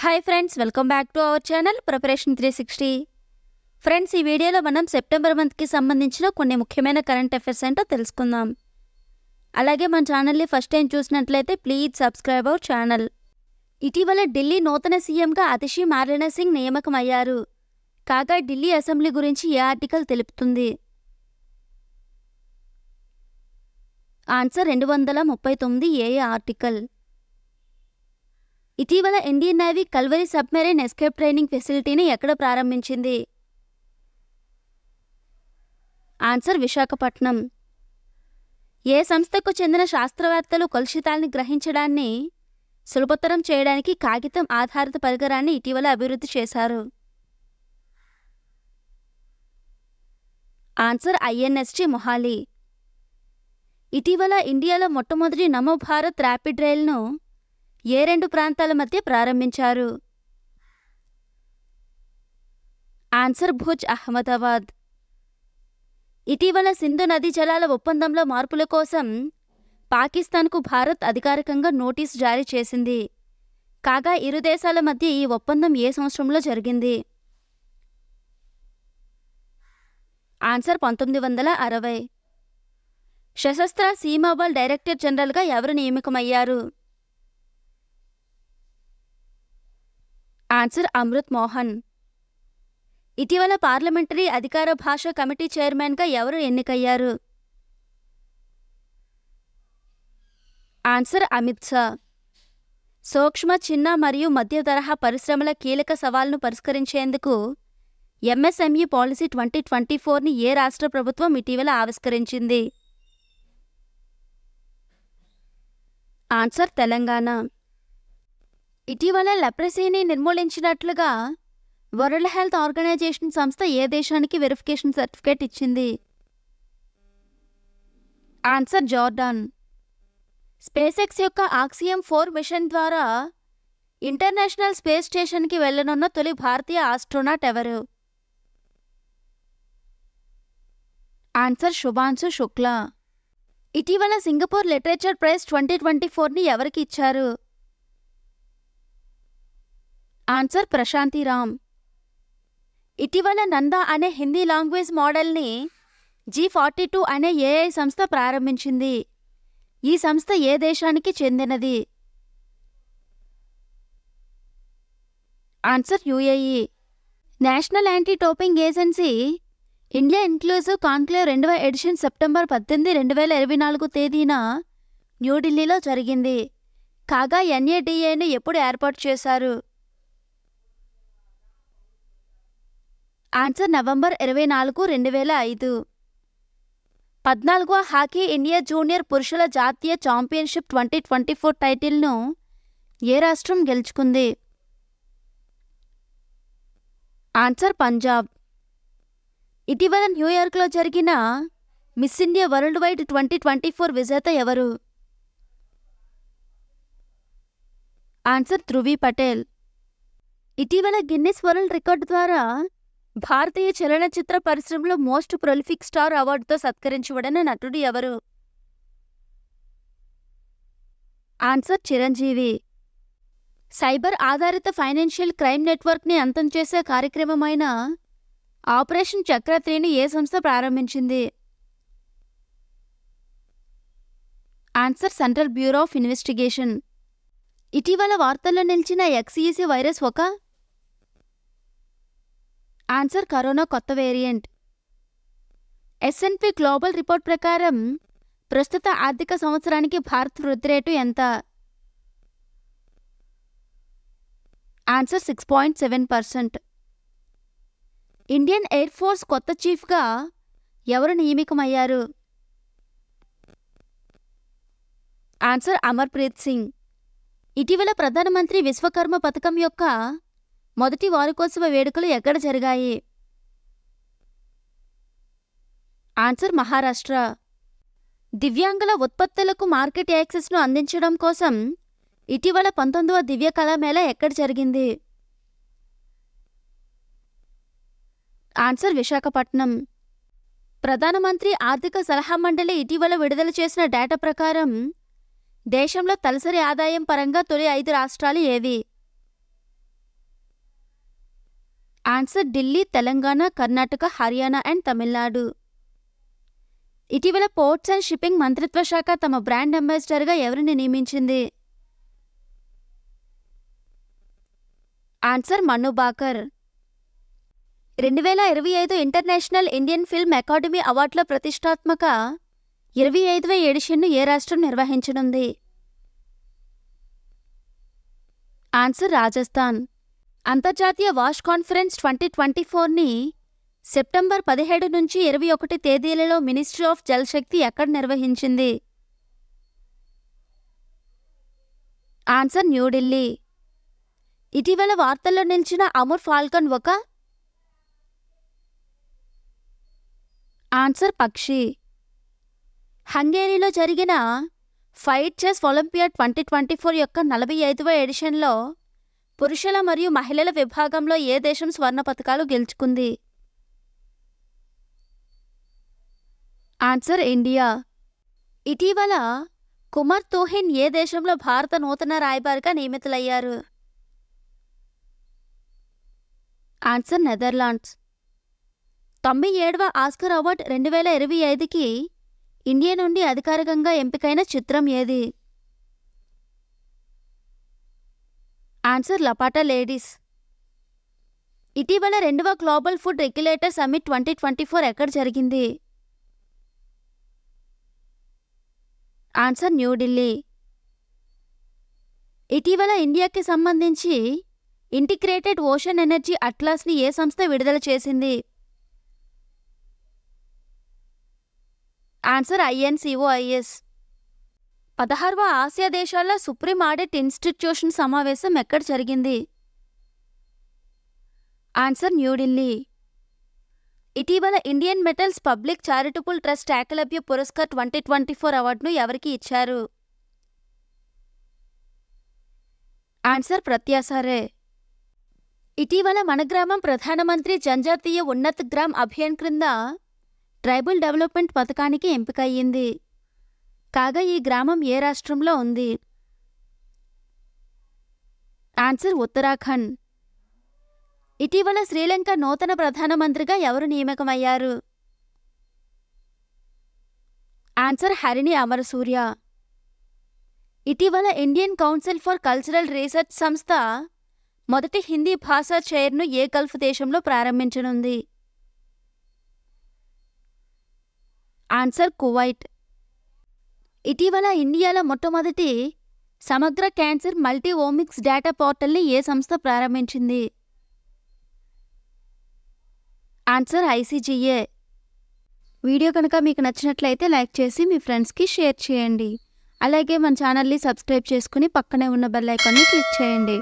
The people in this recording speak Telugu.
Hi friends, welcome back to our channel preparation 360. Friends, ఈ వీడియోలో మనం సెప్టెంబర్ మంత్కి సంబంధించిన కొన్ని ముఖ్యమైన కరెంట్ అఫైర్స్ ఏంటో తెలుసుకుందాం. అలాగే మన ఛానల్ని ఫస్ట్ టైం చూసినట్లయితే ప్లీజ్ సబ్స్క్రైబ్ అవర్ ఛానల్. ఇటీవల ఢిల్లీ నూతన సీఎంగా అతిషి మార్లేనా సింగ్ నియామకమయ్యారు. కాగా ఢిల్లీ అసెంబ్లీ గురించి ఏ ఆర్టికల్ తెలుపుతుంది? Answer 239 A article. ఇటీవల Indian navy Kalvari submarine escape training ఫెసిలిటీని ఎక్కడ ప్రారంభించింది? ఆన్సర్ విశాఖపట్నం. ఏ సంస్థకు చెందిన శాస్త్రవేత్తలు కలుషితాల్ని గ్రహించడాన్ని సులభతరం చేయడానికి కాగితం ఆధారిత పరికరాన్ని ఇటీవల అభివృద్ధి చేశారు? ఆన్సర్ ఐఎన్ఎస్టీ మొహాలి. ఇటీవల ఇండియాలో మొట్టమొదటి నమో భారత్ ర్యాపిడ్ రైలును ఏ రెండు ప్రాంతాల మధ్య ప్రారంభించారు? ఆన్సర్ భుజ్, అహ్మదాబాద్. ఇటీవల సింధు నదీ జలాల ఒప్పందంలో మార్పుల కోసం పాకిస్తాన్కు భారత్ అధికారికంగా నోటీసు జారీ చేసింది. కాగా ఇరు దేశాల మధ్య ఈ ఒప్పందం ఏ సంవత్సరంలో జరిగింది? ఆన్సర్ 1960. సశస్త్ర సీమాబల్ డైరెక్టర్ జనరల్గా ఎవరు నియామకమయ్యారు? ఆన్సర్ అమృత్ మోహన్. ఇటీవల పార్లమెంటరీ అధికార భాష కమిటీ చైర్మన్గా ఎవరు ఎన్నికయ్యారు? ఆన్సర్ అమిత్ షా. సూక్ష్మ, చిన్న మరియు మధ్య తరహా పరిశ్రమల కీలక సవాల్ను పరిష్కరించేందుకు ఎంఎస్ఎంఈ పాలసీ 2024ని ఏ రాష్ట్ర ప్రభుత్వం ఇటీవల ఆవిష్కరించింది? ఆన్సర్ తెలంగాణ. ఇటీవల లెప్రసీని నిర్మూలించినట్లుగా వరల్డ్ హెల్త్ ఆర్గనైజేషన్ సంస్థ ఏ దేశానికి వెరిఫికేషన్ సర్టిఫికేట్ ఇచ్చింది? Answer Jordan. స్పేస్ ఎక్స్ యొక్క ఆక్సియం 4 మిషన్ ద్వారా ఇంటర్నేషనల్ స్పేస్ స్టేషన్కి వెళ్లనున్న తొలి భారతీయ ఆస్ట్రోనాట్ ఎవరు? ఆన్సర్ శుభాంశు శుక్లా. ఇటీవల సింగపూర్ లిటరేచర్ ప్రైజ్ 2024ని ఎవరికి ఇచ్చారు? ఆన్సర్ ప్రశాంతి రామ్. ఇటీవల నందా అనే హిందీ లాంగ్వేజ్ మోడల్ని G42 అనే ఏఐ సంస్థ ప్రారంభించింది. ఈ సంస్థ ఏ దేశానికి చెందినది? Answer UAE. National anti doping agency India inclusive conclave 2వ ఎడిషన్ సెప్టెంబర్ 18, 2024 తేదీన న్యూఢిల్లీలో జరిగింది. కాగా ఎన్ఏడిఏను ఎప్పుడు ఏర్పాటు చేశారు? Answer November 24, 2005. 14వ హాకీ ఇండియా జూనియర్ పురుషుల జాతీయ ఛాంపియన్షిప్ 2024 టైటిల్ను ఏ రాష్ట్రం గెలుచుకుంది? ఆన్సర్ పంజాబ్. ఇటీవల న్యూయార్క్లో జరిగిన మిస్ ఇండియా వరల్డ్ వైడ్ 2024 విజేత ఎవరు? ఆన్సర్ ధృవి పటేల్. ఇటీవల గిన్నిస్ వరల్డ్ రికార్డు ద్వారా భారతీయ చలనచిత్ర పరిశ్రమలో మోస్ట్ ప్రొలిఫిక్ స్టార్ అవార్డుతో సత్కరించబడిన నటుడు ఎవరు? ఆన్సర్ చిరంజీవి. సైబర్ ఆధారిత ఫైనాన్షియల్ క్రైమ్ నెట్వర్క్ని అంతం చేసే కార్యక్రమమైన ఆపరేషన్ చక్ర3ని ఏ సంస్థ ప్రారంభించింది? Answer central bureau of investigation. ఇటీవల వార్తల్లో నిలిచిన XEC వైరస్ ఒక? ఆన్సర్ కరోనా కొత్త వేరియంట్. S&P గ్లోబల్ రిపోర్ట్ ప్రకారం ప్రస్తుత ఆర్థిక సంవత్సరానికి భారత్ వృద్ధి రేటు ఎంత? ఆన్సర్ 6.7%. ఇండియన్ ఎయిర్ ఫోర్స్ కొత్త చీఫ్గా ఎవరు నియమికమయ్యారు? ఆన్సర్ అమర్ప్రీత్ సింగ్. ఇటీవల ప్రధానమంత్రి విశ్వకర్మ పథకం యొక్క మొదటి వార్షికోత్సవ వేడుకలు ఎక్కడ జరిగాయి? ఆన్సర్ మహారాష్ట్ర. దివ్యాంగుల ఉత్పత్తులకు మార్కెట్ యాక్సెస్ను అందించడం కోసం ఇటీవల 19వ దివ్య కళామేళా ఎక్కడ జరిగింది? ఆన్సర్ విశాఖపట్నం. ప్రధానమంత్రి ఆర్థిక సలహా మండలి ఇటీవల విడుదల చేసిన డేటా ప్రకారం దేశంలో తలసరి ఆదాయం పరంగా తొలి 5 రాష్ట్రాలు ఏవి? Answer Delhi, Telangana, Karnataka, Haryana and Tamil Nadu. ఇటీవల పోర్ట్స్ అండ్ షిప్పింగ్ మంత్రిత్వ శాఖ తమ బ్రాండ్ అంబాసిడర్గా ఎవరిని నియమించింది? Answer Manu Bhaker. 2025 international Indian film academy అవార్డుల ప్రతిష్టాత్మక 25వ ఎడిషన్ను ఏ రాష్ట్రం నిర్వహించనుంది? ఆన్సర్ రాజస్థాన్. అంతర్జాతీయ వాష్ కాన్ఫరెన్స్ 2024ని సెప్టెంబర్ 17 నుంచి 21 తేదీలలో మినిస్ట్రీ ఆఫ్ జల్ శక్తి ఎక్కడ నిర్వహించింది? ఆన్సర్ న్యూఢిల్లీ. ఇటీవల వార్తల్లో నిలిచిన అమూర్ ఫాల్కన్ ఒక ఆన్సర్ పక్షి. హంగేరీలో జరిగిన ఫైట్ చెస్ ఒలింపియాడ్ 2024 యొక్క 45వ ఎడిషన్లో పురుషుల మరియు మహిళల విభాగంలో ఏ దేశం స్వర్ణ పతకాలు గెలుచుకుంది? Answer India. ఇటీవల కుమార్ తోహిన్ ఏ దేశంలో భారత నూతన రాయబారిగా నియమితులయ్యారు? Answer Netherlands. 97వ ఆస్కర్ అవార్డ్ 2025కి ఇండియా నుండి అధికారికంగా ఎంపికైన చిత్రం ఏది? Answer Laapataa ladies. ఇటీవల 2వ గ్లోబల్ ఫుడ్ రెగ్యులేటర్ సమ్మిట్ 2024 ఎక్కడ జరిగింది? ఆన్సర్ న్యూఢిల్లీ. ఇటీవల ఇండియాకి సంబంధించి ఇంటిగ్రేటెడ్ ఓషన్ ఎనర్జీ అట్లాస్ని ఏ సంస్థ విడుదల చేసింది? Answer INCOIS. 16వ ఆసియా దేశాల సుప్రీం ఆడిట్ ఇన్స్టిట్యూషన్ సమావేశం ఎక్కడ జరిగింది? ఆన్సర్ న్యూఢిల్లీ. ఇటీవల Indian metals public charitable trust Eklavya పురస్కార్ 2024 అవార్డును ఎవరికి ఇచ్చారు? ఆన్సర్ ప్రత్యాసారే. ఇటీవల మన గ్రామం ప్రధానమంత్రి జనజాతీయ ఉన్నత్ గ్రామ్ అభియాన్ క్రింద ట్రైబల్ డెవలప్మెంట్ పథకానికి ఎంపికయ్యింది. కాగా ఈ గ్రామం ఏ రాష్ట్రంలో ఉంది? ఆన్సర్ ఉత్తరాఖండ్. ఇటీవల శ్రీలంక నూతన ప్రధానమంత్రిగా ఎవరు నియామకమయ్యారు? ఆన్సర్ హరిణి అమరసూర్య. ఇటీవల Indian council for cultural research సంస్థ మొదటి హిందీ భాషా చైర్ను ఏ గల్ఫ్ దేశంలో ప్రారంభించనుంది? Answer Kuwait. ఇటీవల ఇండియాలో మొట్టమొదటి సమగ్ర క్యాన్సర్ మల్టీ ఓమిక్స్ డేటా పోర్టల్ని ఏ సంస్థ ప్రారంభించింది? Answer ICGA. వీడియో కనుక మీకు నచ్చినట్లయితే లైక్ చేసి మీ ఫ్రెండ్స్కి షేర్ చేయండి. అలాగే మన ఛానల్ని సబ్స్క్రైబ్ చేసుకుని పక్కనే ఉన్న బెల్ ఐకాన్ని క్లిక్ చేయండి.